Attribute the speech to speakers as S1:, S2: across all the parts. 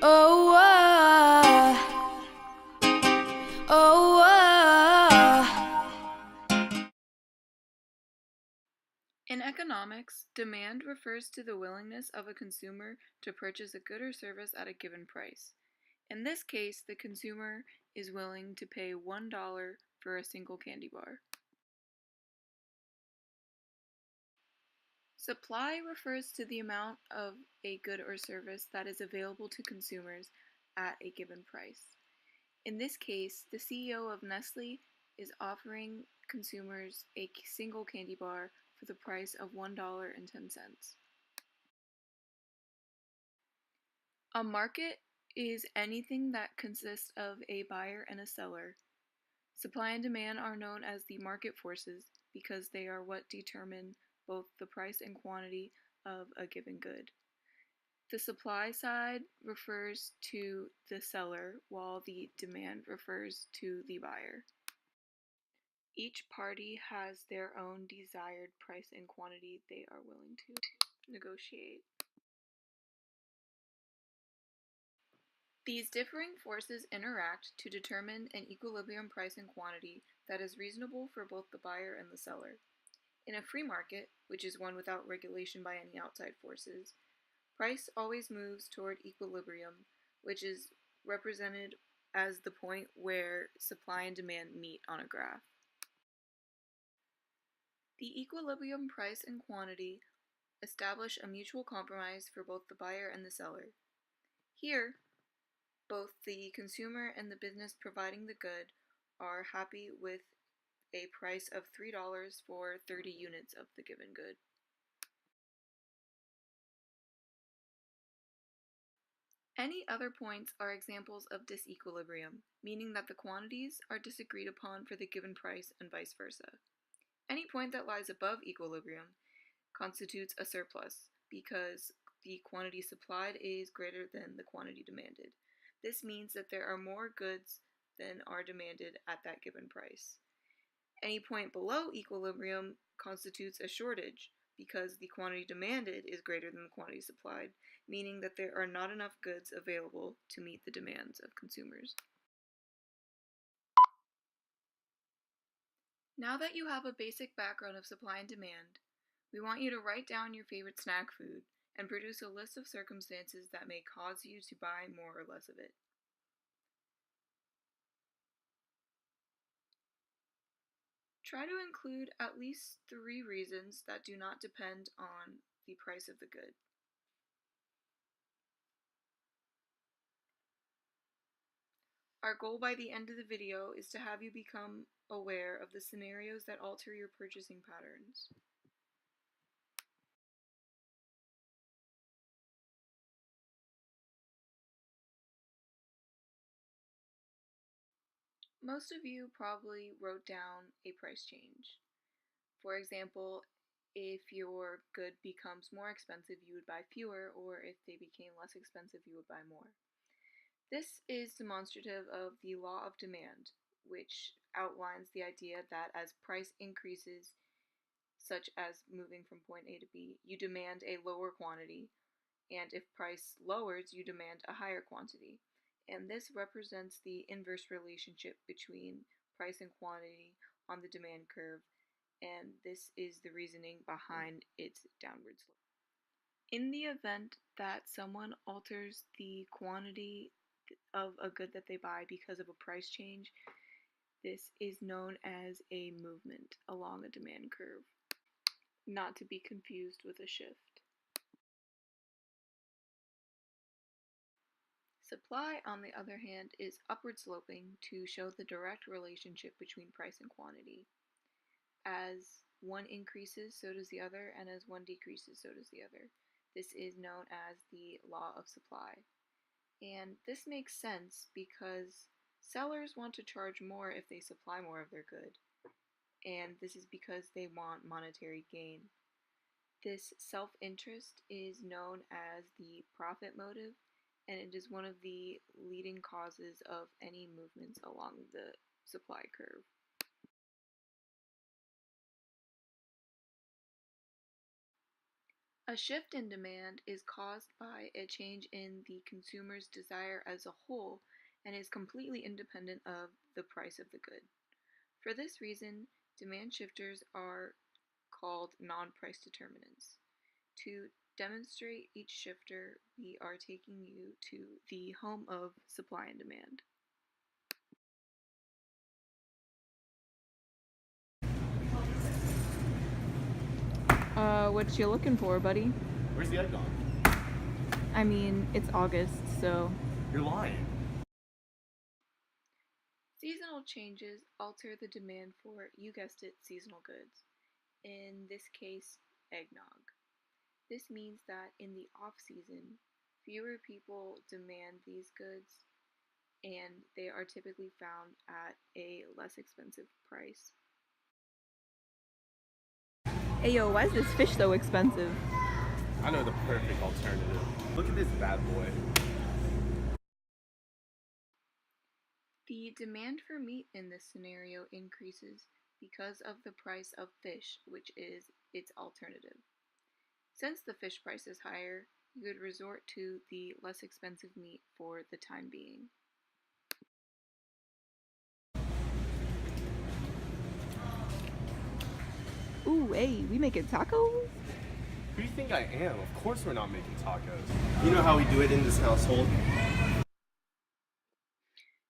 S1: Oh, oh, In economics, demand refers to the willingness of a consumer to purchase a good or service at a given price. In this case, the consumer is willing to pay $1 for a single candy bar. Supply refers to the amount of a good or service that is available to consumers at a given price. In this case, the CEO of Nestle is offering consumers a single candy bar for the price of $1.10. A market is anything that consists of a buyer and a seller. Supply and demand are known as the market forces because they are what determine both the price and quantity of a given good. The supply side refers to the seller, while the demand refers to the buyer. Each party has their own desired price and quantity they are willing to negotiate. These differing forces interact to determine an equilibrium price and quantity that is reasonable for both the buyer and the seller. In a free market, which is one without regulation by any outside forces, price always moves toward equilibrium, which is represented as the point where supply and demand meet on a graph. The equilibrium price and quantity establish a mutual compromise for both the buyer and the seller. Here, both the consumer and the business providing the good are happy with a price of $3 for 30 units of the given good. Any other points are examples of disequilibrium, meaning that the quantities are disagreed upon for the given price and vice versa. Any point that lies above equilibrium constitutes a surplus because the quantity supplied is greater than the quantity demanded. This means that there are more goods than are demanded at that given price. Any point below equilibrium constitutes a shortage because the quantity demanded is greater than the quantity supplied, meaning that there are not enough goods available to meet the demands of consumers. Now that you have a basic background of supply and demand, we want you to write down your favorite snack food and produce a list of circumstances that may cause you to buy more or less of it. Try to include at least 3 reasons that do not depend on the price of the good. Our goal by the end of the video is to have you become aware of the scenarios that alter your purchasing patterns. Most of you probably wrote down a price change. For example, if your good becomes more expensive, you would buy fewer, or if they became less expensive, you would buy more. This is demonstrative of the law of demand, which outlines the idea that as price increases, such as moving from point A to B, you demand a lower quantity, and if price lowers, you demand a higher quantity. And this represents the inverse relationship between price and quantity on the demand curve, and this is the reasoning behind its downward slope. In the event that someone alters the quantity of a good that they buy because of a price change, this is known as a movement along a demand curve, not to be confused with a shift. Supply, on the other hand, is upward sloping to show the direct relationship between price and quantity. As one increases, so does the other, and as one decreases, so does the other. This is known as the law of supply. And this makes sense because sellers want to charge more if they supply more of their good, and this is because they want monetary gain. This self-interest is known as the profit motive, and it is one of the leading causes of any movements along the supply curve. A shift in demand is caused by a change in the consumer's desire as a whole and is completely independent of the price of the good. For this reason, demand shifters are called non-price determinants. To demonstrate each shifter, we are taking you to the home of supply and demand. What you looking for, buddy?
S2: Where's the egg gone?
S1: I mean, it's August, so...
S2: You're lying.
S1: Seasonal changes alter the demand for, you guessed it, seasonal goods. In this case, eggnog. This means that in the off-season, fewer people demand these goods, and they are typically found at a less expensive price. Hey yo, why is this fish so expensive?
S2: I know the perfect alternative. Look at this bad boy.
S1: The demand for meat in this scenario increases because of the price of fish, which is its alternative. Since the fish price is higher, you would resort to the less expensive meat for the time being. Ooh, hey, we making tacos?
S2: Who do you think I am? Of course we're not making tacos. You know how we do it in this household?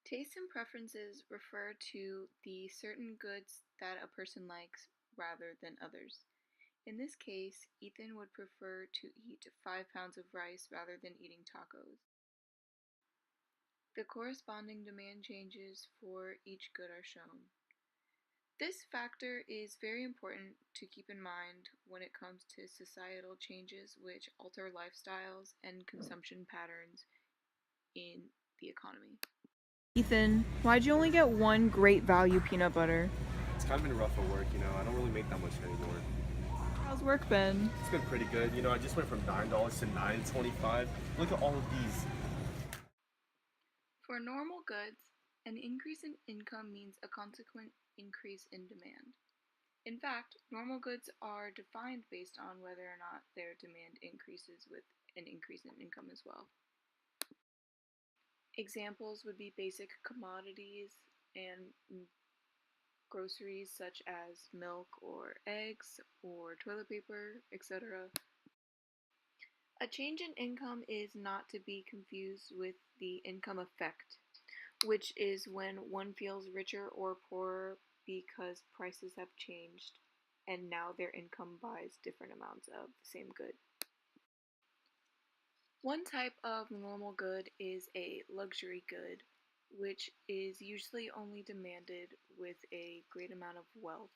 S1: Tastes and preferences refer to the certain goods that a person likes rather than others. In this case, Ethan would prefer to eat 5 pounds of rice rather than eating tacos. The corresponding demand changes for each good are shown. This factor is very important to keep in mind when it comes to societal changes which alter lifestyles and consumption patterns in the economy. Ethan, why'd you only get one great value peanut butter?
S2: It's kind of been rough at work, you know. I don't really make that much anymore.
S1: How's work been?
S2: It's been pretty good. You know, I just went from $9 to $9.25. Look at all of these.
S1: For normal goods, an increase in income means a consequent increase in demand. In fact, normal goods are defined based on whether or not their demand increases with an increase in income as well. Examples would be basic commodities and groceries such as milk or eggs or toilet paper, etc. A change in income is not to be confused with the income effect, which is when one feels richer or poorer because prices have changed and now their income buys different amounts of the same good. One type of normal good is a luxury good, which is usually only demanded with a great amount of wealth,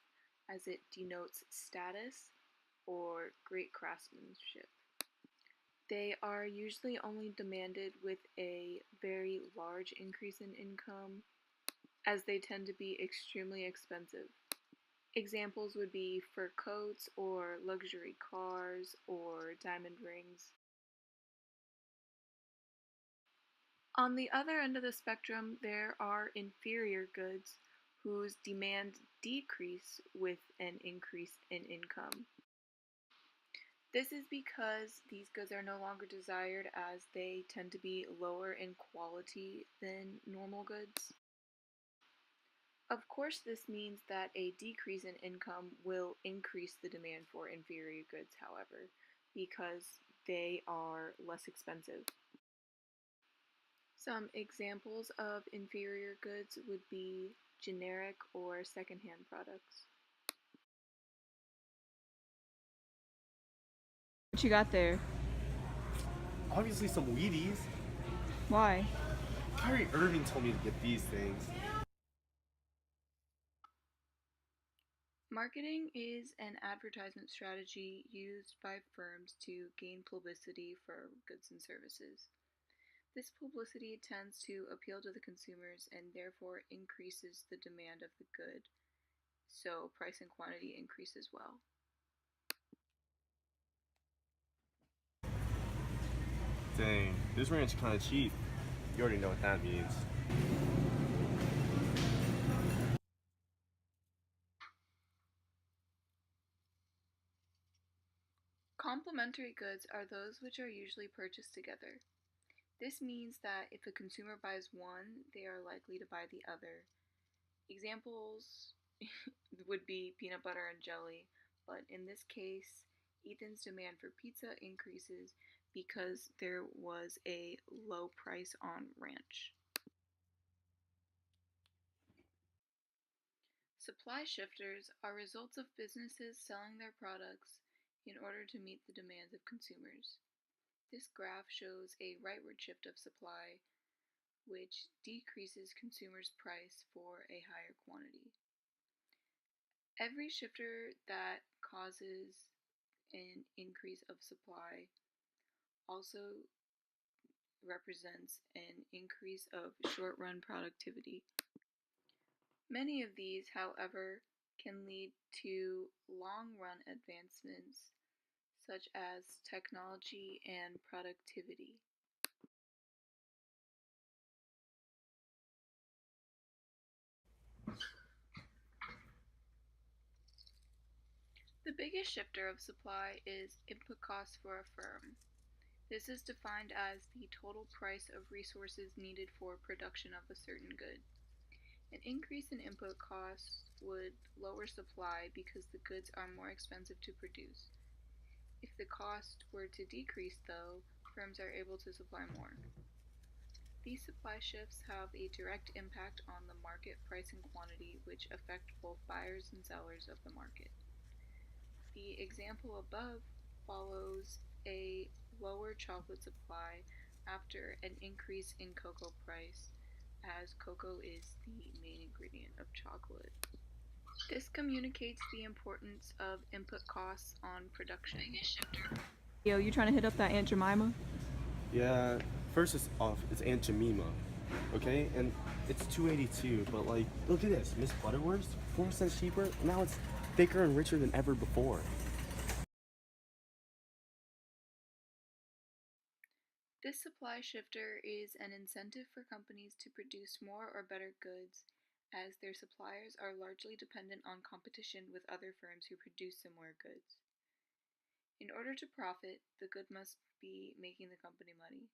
S1: as it denotes status or great craftsmanship. They are usually only demanded with a very large increase in income, as they tend to be extremely expensive. Examples would be fur coats or luxury cars or diamond rings. On the other end of the spectrum, there are inferior goods whose demand decrease with an increase in income. This is because these goods are no longer desired as they tend to be lower in quality than normal goods. Of course, this means that a decrease in income will increase the demand for inferior goods, however, because they are less expensive. Some examples of inferior goods would be generic or secondhand products. What you got there?
S2: Obviously some Wheaties.
S1: Why?
S2: Kyrie Irving told me to get these things.
S1: Marketing is an advertisement strategy used by firms to gain publicity for goods and services. This publicity tends to appeal to the consumers and therefore increases the demand of the good, so price and quantity increase as well.
S2: Dang, this ranch kind of cheap. You already know what that means.
S1: Complementary goods are those which are usually purchased together. This means that if a consumer buys one, they are likely to buy the other. Examples would be peanut butter and jelly, but in this case, Ethan's demand for pizza increases because there was a low price on ranch. Supply shifters are results of businesses selling their products in order to meet the demands of consumers. This graph shows a rightward shift of supply, which decreases consumers' price for a higher quantity. Every shifter that causes an increase of supply also represents an increase of short-run productivity. Many of these, however, can lead to long-run advancements such as technology and productivity. The biggest shifter of supply is input costs for a firm. This is defined as the total price of resources needed for production of a certain good. An increase in input costs would lower supply because the goods are more expensive to produce. If the cost were to decrease, though, firms are able to supply more. These supply shifts have a direct impact on the market price and quantity, which affect both buyers and sellers of the market. The example above follows a lower chocolate supply after an increase in cocoa price, as cocoa is the main ingredient of chocolate. This communicates the importance of input costs on production.
S3: Yo, you trying to hit up that Aunt Jemima?
S2: Yeah, first it's off. It's Aunt Jemima, okay? And it's $2.82, but like, look at this. Miss Butterworth, 4 cents cheaper. Now it's thicker and richer than ever before.
S1: This supply shifter is an incentive for companies to produce more or better goods, as their suppliers are largely dependent on competition with other firms who produce similar goods. In order to profit, the good must be making the company money.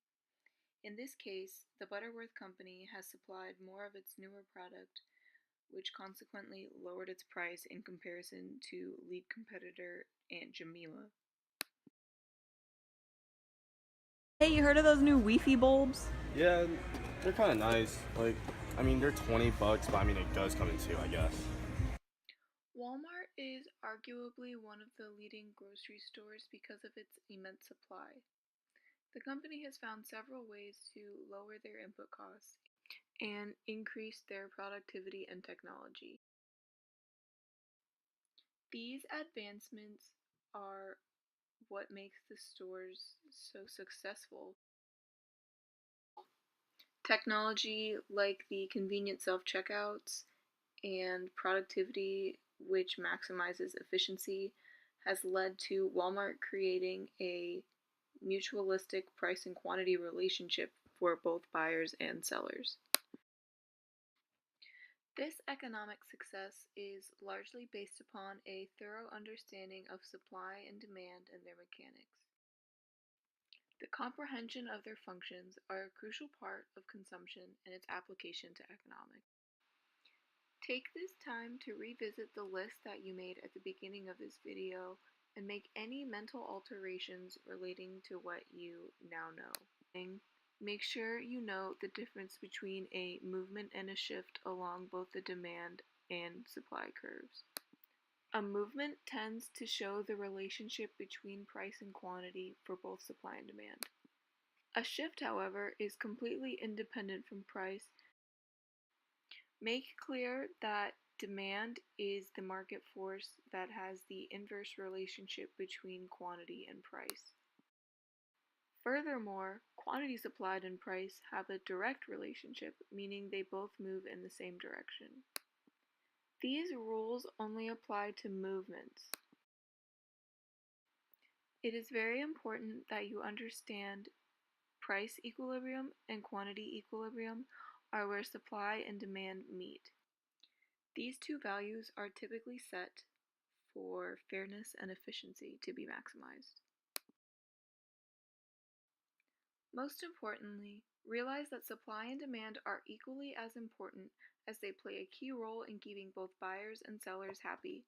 S1: In this case, the Butterworth Company has supplied more of its newer product, which consequently lowered its price in comparison to lead competitor Aunt Jemima.
S3: Hey, you heard of those new Wi-Fi bulbs?
S2: Yeah, they're kind of nice. Like, I mean, they're $20, but I mean, it does come in two, I guess.
S1: Walmart is arguably one of the leading grocery stores because of its immense supply. The company has found several ways to lower their input costs and increase their productivity and technology. These advancements are what makes the stores so successful. Technology like the convenient self-checkouts and productivity, which maximizes efficiency, has led to Walmart creating a mutualistic price and quantity relationship for both buyers and sellers. This economic success is largely based upon a thorough understanding of supply and demand and their mechanics. The comprehension of their functions are a crucial part of consumption and its application to economics. Take this time to revisit the list that you made at the beginning of this video and make any mental alterations relating to what you now know. Make sure you know the difference between a movement and a shift along both the demand and supply curves. A movement tends to show the relationship between price and quantity for both supply and demand. A shift, however, is completely independent from price. Make clear that demand is the market force that has the inverse relationship between quantity and price. Furthermore, quantity supplied and price have a direct relationship, meaning they both move in the same direction. These rules only apply to movements. It is very important that you understand price equilibrium and quantity equilibrium are where supply and demand meet. These two values are typically set for fairness and efficiency to be maximized. Most importantly, realize that supply and demand are equally as important as they play a key role in keeping both buyers and sellers happy.